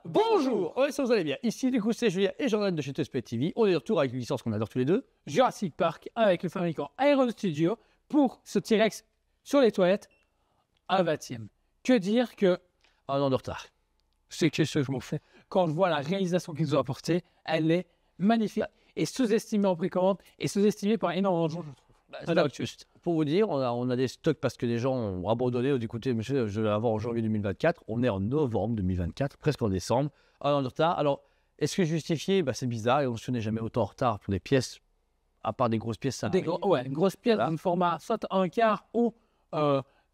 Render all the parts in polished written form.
Bonjour, on espère que vous allez bien. Ici, du coup, c'est Julien et Jordan de chez TSP TV. On est de retour avec une licence qu'on adore tous les deux. Jurassic Park avec le fabricant Iron Studio pour ce T-Rex sur les toilettes à 20e. Que dire que Un an de retard. c'est que je m'en fais. Quand je vois la réalisation qu'ils nous ont apportée, elle est magnifique et sous-estimée en précommande et sous-estimée par énormément de gens, je trouve. Alors, juste pour vous dire, on a des stocks parce que les gens ont abandonné. Du côté, monsieur, je vais l'avoir en janvier 2024. On est en novembre 2024, presque en décembre. Un an de retard. Alors, est-ce que justifié? C'est bizarre. Et on se n'est jamais autant en retard pour des pièces, à part des grosses pièces. Ça Une grosse pièce Voilà. d'un format soit un quart ou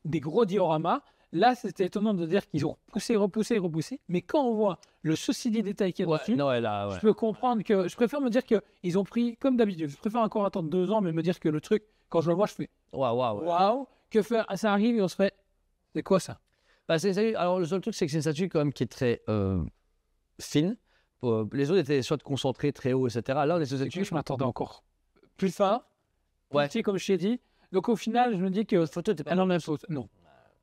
des gros dioramas. Là, c'était étonnant de dire qu'ils ont repoussé. Mais quand on voit le souci des détails qu'il y a dessus, non, là, je peux comprendre que... Je préfère me dire qu'ils ont pris, comme d'habitude, je préfère encore attendre 2 ans, mais me dire que le truc, quand je le vois, je fais waouh, que faire? Ça arrive et on se fait, c'est quoi ça? Alors, le seul truc, c'est que c'est une statue quand même qui est très fine. Les autres étaient soit concentrés, très haut, etc. Là, on est sur cette Je m'attendais encore plus fin, Ouais. petit, comme je t'ai dit. Donc au final, je me dis que photo était pas elle en a faute. Non,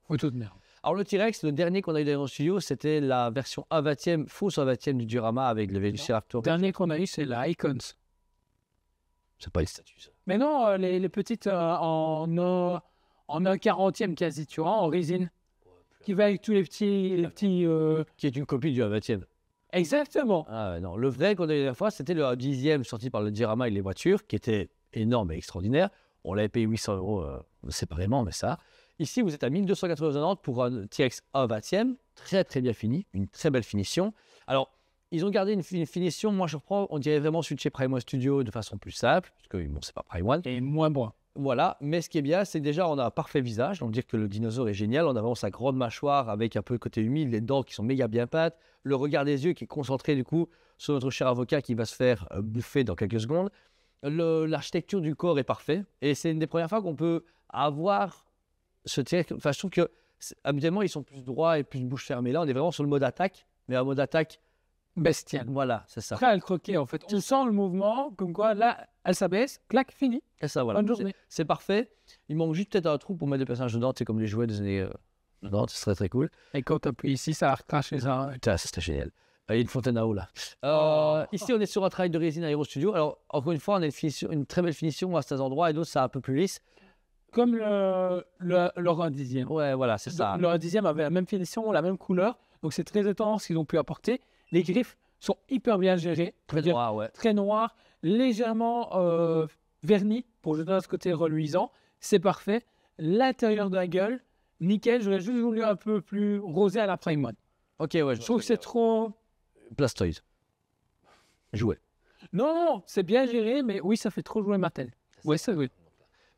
photo de merde. Alors, le T-Rex, le dernier qu'on a eu dans le studio, c'était la version 1/20e, fausse 1/20e du Diorama avec le Velociraptor. Le dernier qu'on a eu, c'est la Icons. C'est pas une statue, ça. Mais non, les petites en 1/40e quasi, tu vois, en résine. Qui va avec tous les petits... Qui est une copie du 1/20e. Exactement. Ah ouais, non. Le vrai qu'on a eu la dernière fois, c'était le 10e sorti par le Diorama et les voitures, qui était énorme et extraordinaire. On l'avait payé 800 € séparément, mais ça. Ici, vous êtes à 1290 pour un T-Rex 1/20e, très très bien fini, une très belle finition. Alors, ils ont gardé une finition, moi je reprends, on dirait vraiment celui de chez Prime One Studio de façon plus simple, parce que bon, c'est pas Prime One. Et moins bon. Voilà, mais ce qui est bien, c'est que déjà on a un parfait visage, donc dire que le dinosaure est génial. On a vraiment sa grande mâchoire avec un peu le côté humide, les dents qui sont méga bien peintes, le regard des yeux qui est concentré du coup sur notre cher avocat qui va se faire bouffer dans quelques secondes. L'architecture du corps est parfaite et c'est une des premières fois qu'on peut avoir ce T-Rex. Enfin, je trouve que habituellement ils sont plus droits et plus bouche fermée. Là, on est vraiment sur le mode attaque, mais un mode attaque Bestial. voilà, c'est ça. Après, elle croquait en fait. On sent le mouvement, comme quoi là, elle s'abaisse, clac, fini. C'est ça, voilà. Bonne journée. C'est parfait. Il manque juste peut-être un trou pour mettre des personnages dedans, c'est comme les jouets des années 90, ce serait très cool. Et quand tu appuies ici, ça va recracher ça. Putain, ça serait génial. Il y a une fontaine à eau là. Ici, on est sur un travail de résine Aero Studio. Alors, encore une fois, on a une très belle finition à certains endroits et d'autres, c'est un peu plus lisse. Comme le 1/10e. Ouais, voilà, c'est ça. Le 1/10e avait la même finition, la même couleur. Donc c'est très étonnant ce qu'ils ont pu apporter. Les griffes sont hyper bien gérées. Très droit, ouais. Très noir, légèrement verni pour donner ce côté reluisant. C'est parfait. L'intérieur de la gueule, nickel. J'aurais juste voulu un peu plus rosé à la Prime One. Ok, ouais. Je trouve que c'est trop... Blastoise. Jouet. Non, c'est bien géré, mais oui, ça fait trop jouer Mattel. Ouais, ça oui.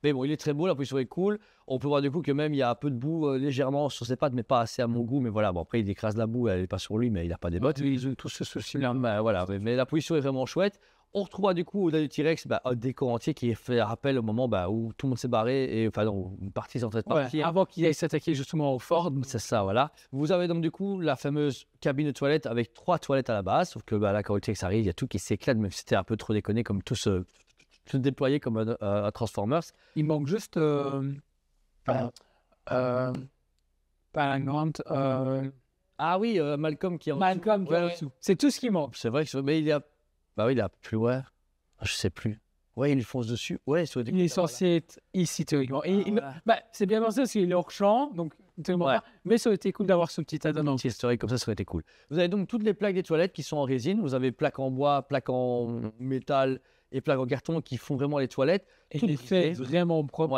Mais bon, il est très beau, la position est cool. On peut voir du coup que même il y a un peu de boue légèrement sur ses pattes, mais pas assez à mon goût. Mais voilà, bon, après il écrase la boue, elle n'est pas sur lui, mais il n'a pas des bottes. Ils ont tous ce souci-là. Voilà, mais la position est vraiment chouette. On retrouvera du coup au-delà du T-Rex un décor entier qui est fait rappel au moment où tout le monde s'est barré et enfin non, une partie est en train de partir. Avant qu'il aille s'attaquer justement au Ford. C'est ça, voilà. Vous avez donc du coup la fameuse cabine de toilette avec 3 toilettes à la base, sauf que là quand le T-Rex arrive, il y a tout qui s'éclate, même si c'était un peu trop déconné comme tout se déployer comme un Transformers. Il manque juste pas un grand Ah oui, Malcolm qui est en Malcolm qui est en Ouais. dessous. C'est tout ce qui manque. C'est vrai que mais il a il a plus loin. Je sais plus. Ouais, il fonce dessus. Ouais, sur Il est censé être ici théoriquement. voilà. C'est bien pensé parce qu'il est hors champ, donc tellement Ouais. pas. Mais ça aurait été cool d'avoir ce petit add-on. petit historique comme ça aurait été cool. Vous avez donc toutes les plaques des toilettes qui sont en résine. Vous avez plaques en bois, plaques en métal et plaques en carton qui font vraiment les toilettes. Et Tout il est fait brisé. vraiment propre.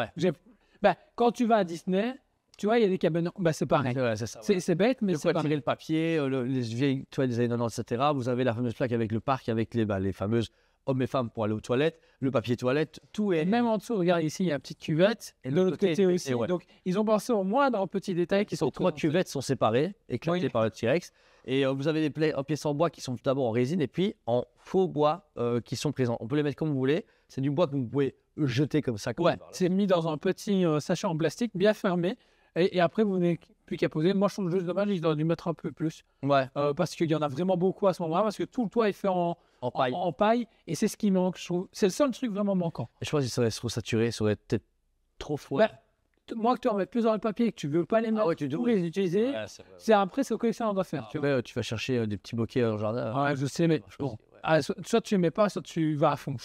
Ouais. Quand tu vas à Disney, tu vois, il y a des cabanes. C'est pareil. Ouais, c'est ça. C'est bête, mais De c'est quoi pareil. tirer le papier, les vieilles toilettes des années 90, etc. Vous avez la fameuse plaque avec le parc, avec les fameuses hommes et femmes pour aller aux toilettes, le papier toilette, tout est... Et même en dessous, regarde ici, il y a une petite cuvette. Et Et de de l'autre l'autre côté côté, aussi. ouais. Donc, ils ont pensé au moins dans petits détails qui sont Les 3 présents. cuvettes sont séparées, éclatées Oui. par le T-Rex. Et vous avez des pièces en bois qui sont tout d'abord en résine et puis en faux bois qui sont présents. On peut les mettre comme vous voulez. C'est du bois que vous pouvez jeter comme ça. Ouais, c'est mis dans un petit sachet en plastique bien fermé. Et après, vous n'avez plus qu'à poser. Moi, je trouve juste dommage, ils auraient dû mettre un peu plus. Ouais, Parce qu'il y en a vraiment beaucoup à ce moment-là. Parce que tout le toit est fait en paille. en paille. Et c'est ce qui manque, je trouve. C'est le seul truc vraiment manquant. Et je pense qu'il serait trop saturé, ça aurait peut-être trop froid. Bah, moi que tu en mets plus dans le papier et que tu veux pas les mettre, ouais, tu tous les utiliser, Ouais, c'est vrai. c'est après ce que ça on doit faire. Tu vois. Ouais, tu vas chercher des petits bokeh dans le jardin. Ouais, je sais, mais Je bon. pense que- ouais, Soit tu les mets pas, soit tu vas à fond.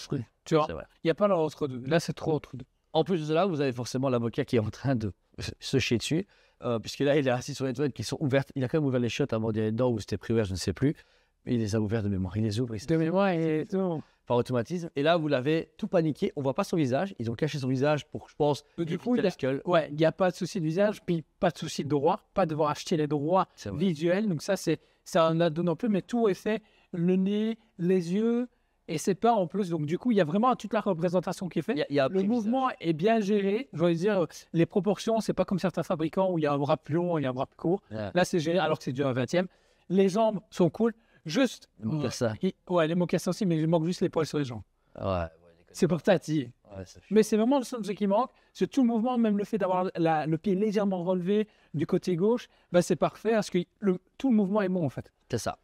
Tu vois, c'est vrai. il n'y a pas l'entre-deux. Là, c'est trop entre-deux. En plus de cela, vous avez forcément l'avocat qui est en train de se chier dessus, puisque là, il est assis sur les toilettes qui sont ouvertes. Il a quand même ouvert les chiottes avant d'y aller dedans, ou c'était préouvert, je ne sais plus. Mais il les a ouvertes de mémoire. Il les ouvre, De mémoire et tout. par automatisme. Et là, vous l'avez tout paniqué. On voit pas son visage. Ils ont caché son visage pour, je pense, Du coup, éviter il le a... skull. ouais, il n'y a pas de souci de visage, puis pas de souci de droit, pas devoir acheter les droits C'est vrai. visuels. Donc ça en a donné un peu, mais tout est fait, le nez, les yeux, et c'est pas en plus. Donc du coup, il y a vraiment toute la représentation qui est faite. Il y a un Le petit mouvement est bien géré. Je veux dire, les proportions, c'est pas comme certains fabricants où il y a un bras plus long et un bras plus court. visage. Ouais. Là, c'est géré alors que c'est du 20e. Les jambes sont cool. Juste. Il manque ça. Ouais, les mocassins aussi, mais il manque juste les poils sur les jambes. Ouais. C'est pour tatiller. Ça Mais c'est vraiment le seul truc qui manque. C'est tout le mouvement, même le fait d'avoir le pied légèrement relevé du côté gauche, bah, c'est parfait parce que tout le mouvement est bon en fait. C'est ça.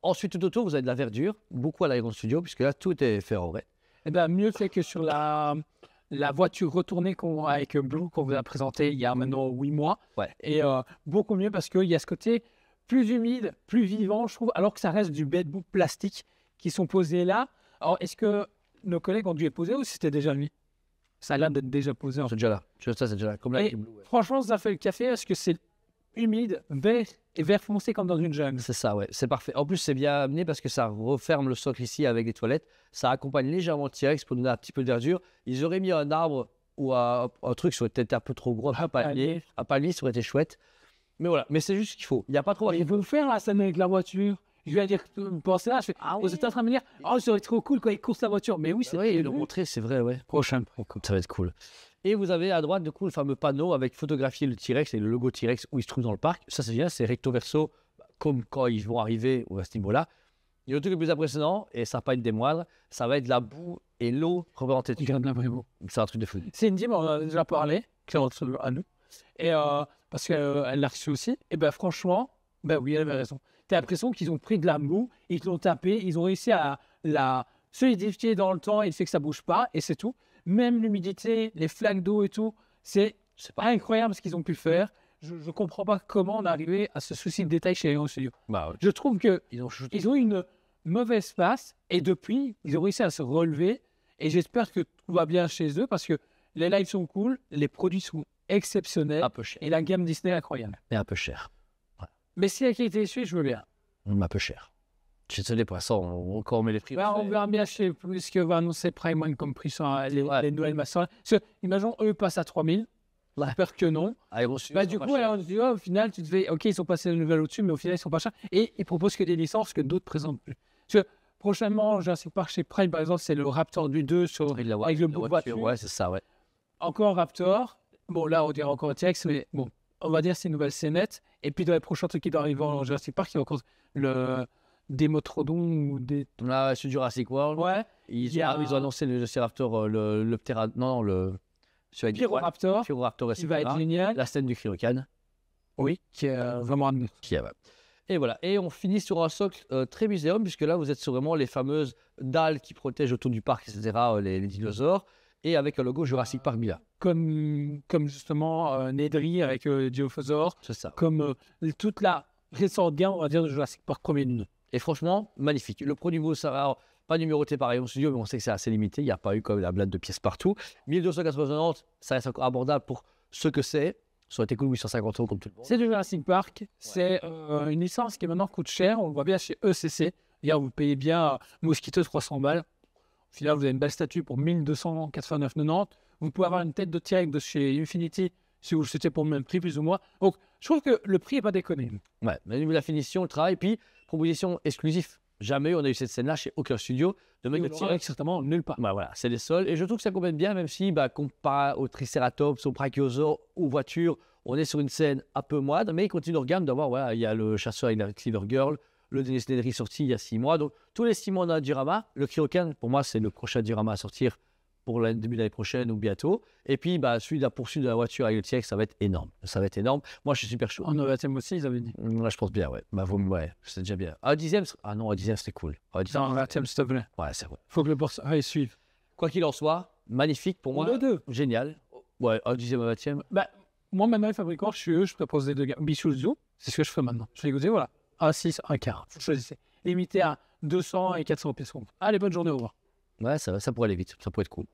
Ensuite, tout autour, vous avez de la verdure, beaucoup à l'Iron Studio, puisque là, tout est fait en vrai. Et ben mieux fait que sur la voiture retournée avec Blue qu'on vous a présenté il y a maintenant 8 mois. Ouais. Et beaucoup mieux parce qu'il y a ce côté plus humide, plus vivant, je trouve, alors que ça reste du bedbook plastique qui sont posés là. Alors, est-ce que nos collègues ont dû les poser ou c'était déjà lui? Ça a l'air d'être déjà posé. En fait. C'est déjà là. Ça, c'est déjà là. Comme là, Et avec les Blue, ouais. franchement, ça fait le café parce que c'est humide, vert et vert foncé comme dans une jungle. C'est ça, ouais. C'est parfait. En plus, c'est bien amené parce que ça referme le socle ici avec les toilettes. Ça accompagne légèrement le T-Rex pour donner un petit peu de verdure. Ils auraient mis un arbre ou un truc, ça aurait été un peu trop gros. Un palmier, ça aurait été chouette. Mais voilà. Mais c'est juste ce qu'il faut. Il n'y a pas trop. Il faut faire la scène avec la voiture. Je viens dire, pensez là, je fais, vous êtes en train de me dire, oh, ça aurait été trop cool quand ils courent la voiture. Mais oui, c'est vrai, vrai. ils l'ont montré, c'est vrai, ouais. Prochain. Ça va être cool. Et vous avez à droite, du coup, le fameux panneau avec photographier le T-Rex et le logo T-Rex où il se trouve dans le parc. Ça, c'est bien, c'est recto verso, comme quand ils vont arriver à ce niveau-là. Et le truc le plus impressionnant, et ça va pas être des moindres, ça va être la boue et l'eau représentées. Regarde là, vraiment. C'est un truc de fou. Cindy m'en a déjà parlé, Claire à nous. Et parce qu'elle l'a reçu aussi. Et ben franchement, ben oui, elle avait raison. T'as l'impression qu'ils ont pris de la boue, ils l'ont tapé, ils ont réussi à la solidifier dans le temps et le fait que ça bouge pas, et c'est tout. Même l'humidité, les flaques d'eau et tout, c'est pas incroyable ce qu'ils ont pu faire. Je comprends pas comment on est arrivé à ce souci de détail chez Aeon Studio. Bah, ouais. Je trouve que Ils ont ils ont eu une mauvaise passe et depuis, ils ont réussi à se relever et j'espère que tout va bien chez eux parce que les lives sont cool, les produits sont exceptionnels un peu cher. et la gamme Disney est incroyable. Et un peu cher. Mais si la qualité est suivie, je veux bien. Un peu cher. Je suis désolé pour ça, on met les prix. Bah, on verra bien chez ce que va annoncer Prime One comme prix sur les nouvelles masseurs. Parce que, imaginons, eux passent à 3000. Ouais. J'espère que non. Aeron Studio, Bah, du coup, on se dit, au final, tu te fais, ok, ils sont passés les nouvelles au-dessus, mais au final, ils sont pas chers. Et ils proposent que des licences que d'autres présentent plus. Parce que prochainement, Jurassic Park chez Prime, par exemple, c'est le Raptor du 2 avec le bout de voiture. Ouais, c'est ça, ouais. Encore Raptor. Bon, là, on dirait encore un TX, mais bon, on va dire c'est une nouvelle scénette. Et puis, dans les prochains trucs qui doivent arriver en Jurassic Park, il y a encore le Démotrodon ou des. Là, sur Jurassic World, Ouais. ils ont annoncé le Velociraptor, le Ptera... Non, le... Pyroraptor, Pyroraptor, qui va être génial. la scène du Cryocan. Oui, qui est vraiment admirable. Et voilà. Et on finit sur un socle très muséum, puisque là, vous êtes sur vraiment les fameuses dalles qui protègent autour du parc, etc., les dinosaures, et avec un logo Jurassic Park Mila. Comme justement Nedry avec Dilophosaure, C'est ça. comme toute la récente gamme, on va dire, de Jurassic Park premier nom. Et franchement, magnifique. Le produit nouveau, ça va pas numéroté par Aeon Studio, mais on sait que c'est assez limité. Il n'y a pas eu comme la blinde de pièces partout. 1290, ça reste encore abordable pour ce que c'est. Ça aurait été cool 850 € comme tout le monde. C'est du Jurassic Park. C'est une licence qui maintenant coûte cher. On le voit bien chez ECC. D'ailleurs, vous payez bien Mosquito 300 balles. Au final, vous avez une belle statue pour 1289,90. Vous pouvez avoir une tête de T-Rex de chez Infinity si vous le souhaitez pour le même prix, plus ou moins. Donc, je trouve que le prix n'est pas déconné. Ouais, mais au niveau de la finition, le travail, puis proposition exclusive. Jamais on a eu cette scène-là chez aucun studio. De mettre Le T-Rex, certainement, nulle part. Bah voilà, c'est les seuls. Et je trouve que ça complète bien, même si, comparé au Triceratops, au Brachiosaure, aux voitures, on est sur une scène un peu moindre, mais il continue de regarder d'avoir, voilà, il y a le chasseur avec la Cleaver Girl, le Dennis Nedry sorti il y a 6 mois. Donc, tous les 6 mois, on a un diorama. Le Cryocan, pour moi, c'est le prochain diorama à sortir pour le début de l'année prochaine ou bientôt. Et puis, celui de la poursuite de la voiture avec le T-Rex, ça va être énorme. Ça va être énorme. Moi, je suis super chaud. En 9e aussi, ils avaient dit. Là, je pense bien, ouais. Ouais, c'est déjà bien. Un 10e, ah non, un 10e, c'était cool. Un 10e, En 20e, s'il te plaît. ouais, c'est vrai. Faut que le boss suive. Quoi qu'il en soit, magnifique pour moi. Les deux. Génial. Ouais, un 10e, un 20e. Bah, moi, maintenant, les fabricants, je propose des deux gammes. Bichouzu, c'est ce que je fais maintenant. Je fais écouter, voilà. A6, un quart. Vous choisissez. Limité à 200 et 400 pièces compte. Allez, bonne journée, au revoir. Ouais, ça pourrait aller vite, ça pourrait être cool.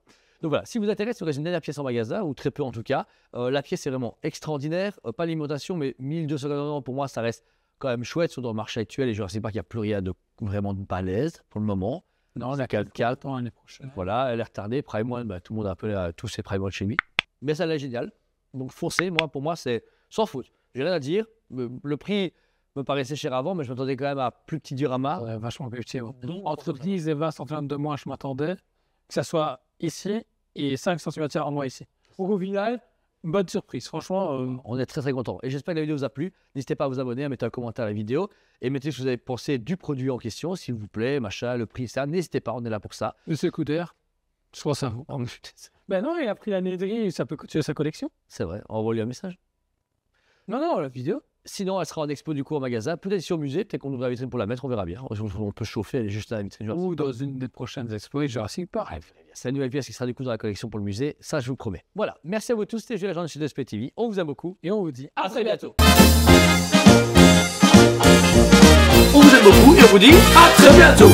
Donc voilà, si vous intéresse, il reste une dernière pièce en magasin, ou très peu en tout cas. La pièce est vraiment extraordinaire, pas l'alimentation, mais 1200 pour moi, ça reste quand même chouette, sur le marché actuel, et je ne sais pas qu'il n'y a plus rien de vraiment de balèze pour le moment. Non, la 4 ans l'année prochaine. Voilà, elle est retardée, Prime One, tout le monde a un peu tous ses Prime One chez lui. Mais ça, elle est géniale. Donc foncez, pour moi, c'est sans faute. J'ai rien à dire. Le prix me paraissait cher avant, mais je m'attendais quand même à plus petit diorama. Ouais, vachement plus petit. Entre 10 et 20 cm de moins, je m'attendais que ça soit ici et 5 cm en moins ici. Au final, bonne surprise. Franchement, on est très très contents. Et j'espère que la vidéo vous a plu. N'hésitez pas à vous abonner, à mettre un commentaire à la vidéo et mettez ce que vous avez pensé du produit en question, s'il vous plaît, machin, le prix, ça. N'hésitez pas, on est là pour ça. Monsieur Couder, je pense à vous. Ben non, il a pris la néderie, ça peut coûter sa collection. C'est vrai, envoie-lui un message. Non, la vidéo. Sinon, elle sera en expo du coup au magasin, peut-être ici au musée, peut-être qu'on ouvre la vitrine pour la mettre, on verra bien. On peut chauffer, elle est juste à la vitrine. Ou dans une des prochaines expos Jurassic Park. C'est la nouvelle pièce qui sera du coup dans la collection pour le musée, ça je vous promets. Voilà, merci à vous tous, c'était Julien Legendre de SP TV, on vous aime beaucoup et on vous dit à très bientôt. On vous aime beaucoup et on vous dit à très bientôt.